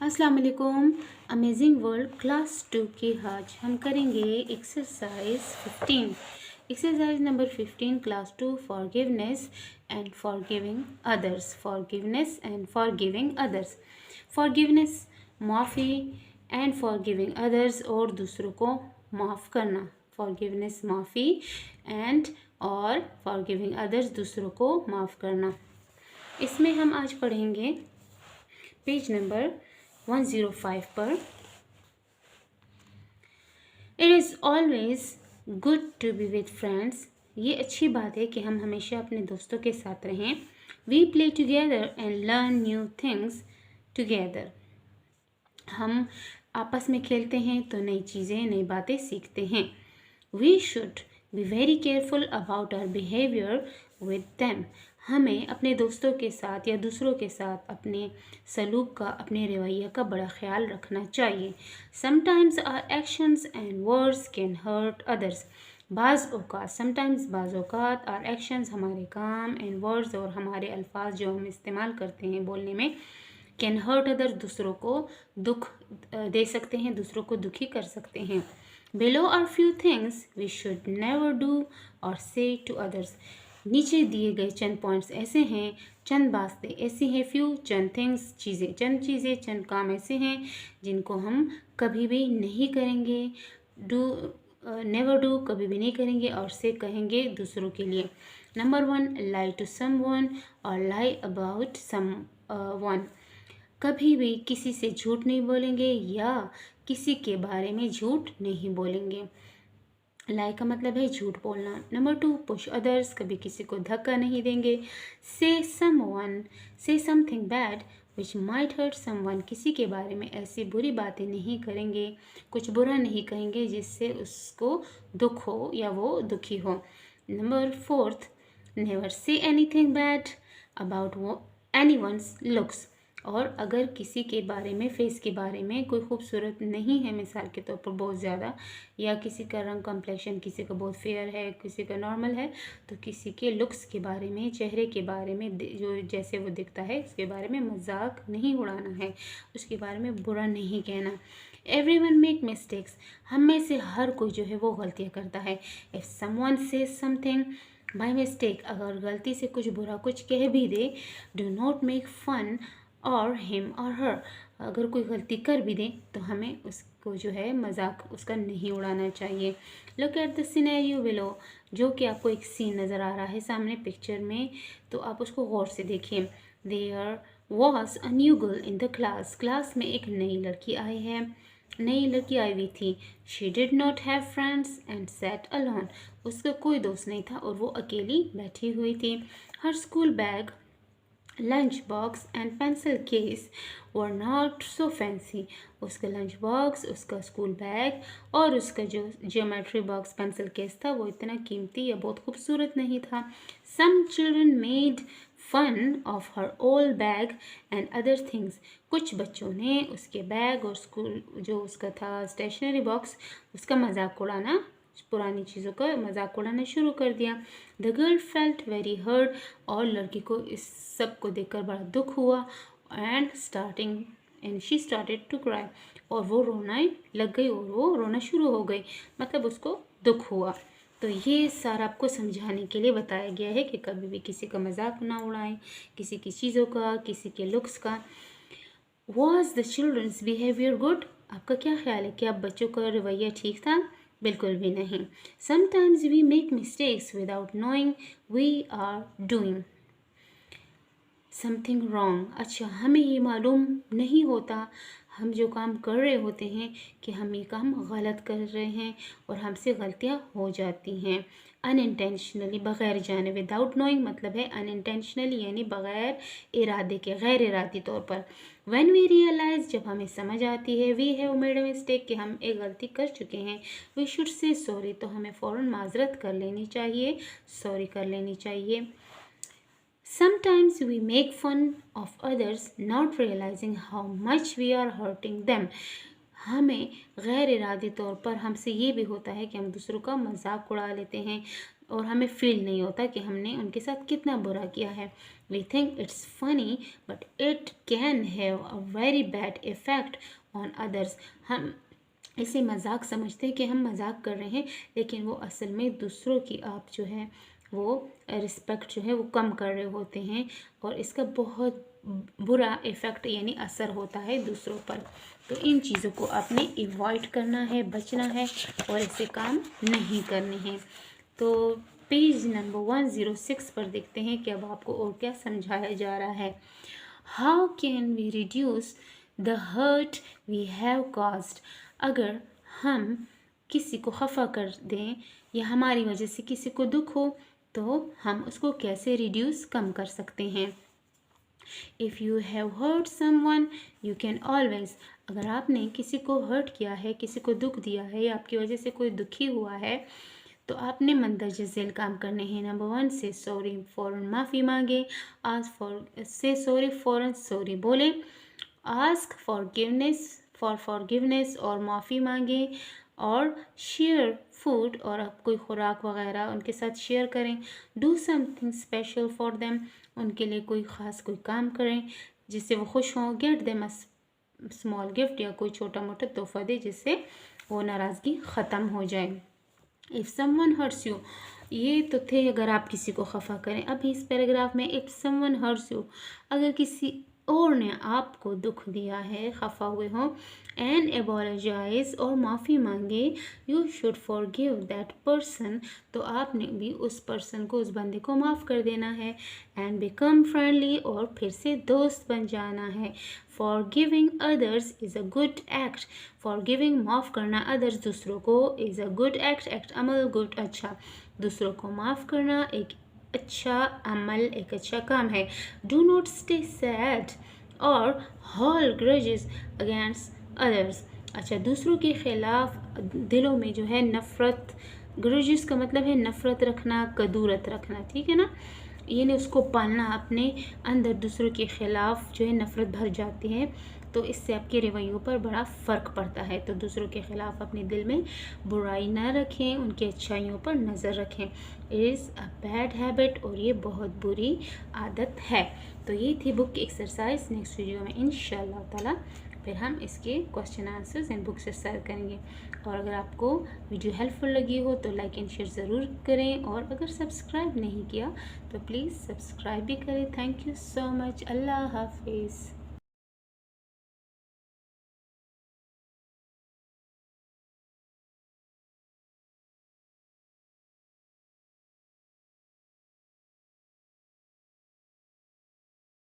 अस्सलाम वालेकुम। Amazing world class 2 की आज हम करेंगे exercise 15। Exercise number 15 class 2 forgiveness and forgiving others. Forgiveness and forgiving others. Forgiveness माफ़ी एंड फॉरगिविंग अदर्स और दूसरों को माफ़ करना। फॉरगिवनेस माफ़ी एंड और फॉरगिविंग अदर्स दूसरों को माफ़ करना। इसमें हम आज पढ़ेंगे पेज नंबर 105 पर। It is always good to be with friends. ये अच्छी बात है कि हम हमेशा अपने दोस्तों के साथ रहें। We play together and learn new things together. हम आपस में खेलते हैं तो नई चीज़ें नई बातें सीखते हैं। We should be very careful about our behaviour with them. हमें अपने दोस्तों के साथ या दूसरों के साथ अपने सलूक का, अपने रवैये का बड़ा ख्याल रखना चाहिए। Sometimes our actions and words can hurt others. बाज़ औक़ात आवर एक्शंस, हमारे काम, एंड वर्ड्स और हमारे अल्फाज जो हम इस्तेमाल करते हैं बोलने में, कैन हर्ट अदर्स दूसरों को दुख दे सकते हैं, दूसरों को दुखी कर सकते हैं। Below are few things we should never do or say to others. नीचे दिए गए चंद पॉइंट्स ऐसे हैं, चंद बातें ऐसी हैं, फ्यू चंद थिंग्स चंद चीज़ें, चंद काम ऐसे हैं जिनको हम कभी भी नहीं करेंगे। डू नेवर डू कभी भी नहीं करेंगे, और से कहेंगे दूसरों के लिए। नंबर 1, लाई टू समवन और लाई अबाउट समवन। कभी भी किसी से झूठ नहीं बोलेंगे या किसी के बारे में झूठ नहीं बोलेंगे। लाई का मतलब है झूठ बोलना। नंबर 2, पुश अदर्स, कभी किसी को धक्का नहीं देंगे। Say something bad which might hurt someone, किसी के बारे में ऐसी बुरी बातें नहीं करेंगे, कुछ बुरा नहीं कहेंगे जिससे उसको दुख हो या वो दुखी हो। Number 4, never say anything bad about anyone's looks. और अगर किसी के बारे में, फेस के बारे में कोई खूबसूरत नहीं है, मिसाल के तौर पर बहुत ज़्यादा, या किसी का रंग कम्प्लेक्शन किसी का बहुत फेयर है, किसी का नॉर्मल है, तो किसी के लुक्स के बारे में, चेहरे के बारे में, जो जैसे वो दिखता है उसके बारे में मजाक नहीं उड़ाना है, उसके बारे में बुरा नहीं कहना। एवरीवन मेक मिस्टेक्स, हम में से हर कोई जो है वो गलतियाँ करता है। If someone says something by mistake, अगर गलती से कुछ बुरा कुछ कह भी दे, डू नॉट मेक फन और हिम और हर, अगर कोई गलती कर भी दे तो हमें उसको जो है मजाक उसका नहीं उड़ाना चाहिए। Look at the scenario below, जो कि आपको एक सीन नज़र आ रहा है सामने पिक्चर में, तो आप उसको गौर से देखिए। There was a new girl in the class में एक नई लड़की आई हुई थी। She did not have friends and sat alone, उसका कोई दोस्त नहीं था और वो अकेली बैठी हुई थी। Her school bag, lunch box and pencil case were not so fancy, उसका लंच बॉक्स, उसका स्कूल बैग और उसका जो ज्योमेट्री बॉक्स पेंसिल केस था वो इतना कीमती या बहुत खूबसूरत नहीं था। Some children made fun of her old bag and other things, कुछ बच्चों ने उसके बैग और स्कूल जो उसका था स्टेशनरी बॉक्स, उसका मजाक उड़ाना, पुरानी चीज़ों का मजाक उड़ाना शुरू कर दिया। The girl felt very hurt, और लड़की को इस सब को देखकर बड़ा दुख हुआ। And she started to cry, और वो रोना लग गई और वो रोना शुरू हो गई, मतलब उसको दुख हुआ। तो ये सारा आपको समझाने के लिए बताया गया है कि कभी भी किसी का मजाक ना उड़ाएं, किसी की चीज़ों का, किसी के लुक्स का। Was the children's behaviour good, आपका क्या ख्याल है कि अब बच्चों का रवैया ठीक था? बिल्कुल भी नहीं। Sometimes we make mistakes without knowing we are doing something wrong. अच्छा, हमें ये मालूम नहीं होता, हम जो काम कर रहे होते हैं, कि हम ये काम गलत कर रहे हैं और हमसे गलतियां हो जाती हैं अनइंटेंशनली, बग़ैर जाने। विदाउट नोइंग मतलब है अनइंटेंशनली, यानी बग़ैर इरादे के, गैर इरादी तौर पर। व्हेन वी रियलाइज, जब हमें समझ आती है, we have made a mistake, कि हम एक गलती कर चुके हैं, वी शुड से सॉरी, तो हमें फ़ौरन माजरत कर लेनी चाहिए, सॉरी कर लेनी चाहिए। Sometimes we make fun of others not realizing how much we are hurting them. हमें गैर इरादी तौर पर हमसे ये भी होता है कि हम दूसरों का मजाक उड़ा लेते हैं और हमें फील नहीं होता कि हमने उनके साथ कितना बुरा किया है। We think it's funny but it can have a very bad effect on others. हम इसे मजाक समझते हैं कि हम मजाक कर रहे हैं, लेकिन वो असल में दूसरों की आप जो है वो रिस्पेक्ट जो है वो कम कर रहे होते हैं, और इसका बहुत बुरा इफ़ेक्ट यानी असर होता है दूसरों पर। तो इन चीज़ों को आपने अवॉइड करना है, बचना है, और ऐसे काम नहीं करने हैं। तो पेज नंबर 106 पर देखते हैं कि अब आपको और क्या समझाया जा रहा है। How can we reduce the hurt we have caused. अगर हम किसी को खफा कर दें या हमारी वजह से किसी को दुख हो, तो हम उसको कैसे रिड्यूस कम कर सकते हैं। If you have hurt someone you can always. अगर आपने किसी को हर्ट किया है, किसी को दुख दिया है, या आपकी वजह से कोई दुखी हुआ है, तो आपने मंदरजा झेल काम करने हैं। नंबर 1 से सॉरी फ़ौरन माफ़ी मांगे। से सॉरी फ़ौरन सॉरी बोले। आस्क फॉरगिवनेस और माफ़ी मांगे। और शेयर फूड, और आप कोई खुराक वगैरह उनके साथ शेयर करें। Do something special for them, उनके लिए कोई ख़ास कोई काम करें जिससे वो खुश हों। Get them a small gift, या कोई छोटा मोटा तोहफा दे जिससे वो नाराज़गी ख़त्म हो जाए। इफ़ समवन हर्ट्स यू, ये तो थे अगर आप किसी को खफा करें। अभी इस पैराग्राफ में इफ़ समवन हर्ट्स यू, अगर किसी और ने आपको दुख दिया है, खफा हुए हो, एंड एपोलोजाइज और माफ़ी मांगे, you should forgive that person, तो आपने भी उस पर्सन को, उस बंदे को माफ़ कर देना है। एंड बिकम फ्रेंडली, और फिर से दोस्त बन जाना है। Forgiving others is a good act, forgiving माफ़ करना अदर्स दूसरों को, is a good act, act Amal, good अच्छा, दूसरों को माफ़ करना एक अच्छा अमल, एक अच्छा काम है। डू नॉट स्टे सैड और होल्ड ग्रजेस अगेंस्ट अदर्स। अच्छा, दूसरों के खिलाफ दिलों में जो है नफ़रत, ग्रजेस का मतलब है नफ़रत रखना, कदूरत रखना, ठीक है ना, यानी उसको पालना अपने अंदर, दूसरों के ख़िलाफ़ जो है नफ़रत भर जाती है, तो इससे आपके रवैयों पर बड़ा फ़र्क पड़ता है। तो दूसरों के ख़िलाफ़ अपने दिल में बुराई ना रखें, उनकी अच्छाइयों पर नज़र रखें। इज़ अ बैड हैबिट, और ये बहुत बुरी आदत है। तो ये थी बुक की एक्सरसाइज। नेक्स्ट वीडियो में इंशाअल्लाह ताला फिर हम इसके क्वेश्चन आंसर्स इन बुक से शेयर करेंगे। और अगर आपको वीडियो हेल्पफुल लगी हो तो लाइक एंड शेयर ज़रूर करें, और अगर सब्सक्राइब नहीं किया तो प्लीज़ सब्सक्राइब भी करें। Thank you so much. अल्लाह हाफिज़।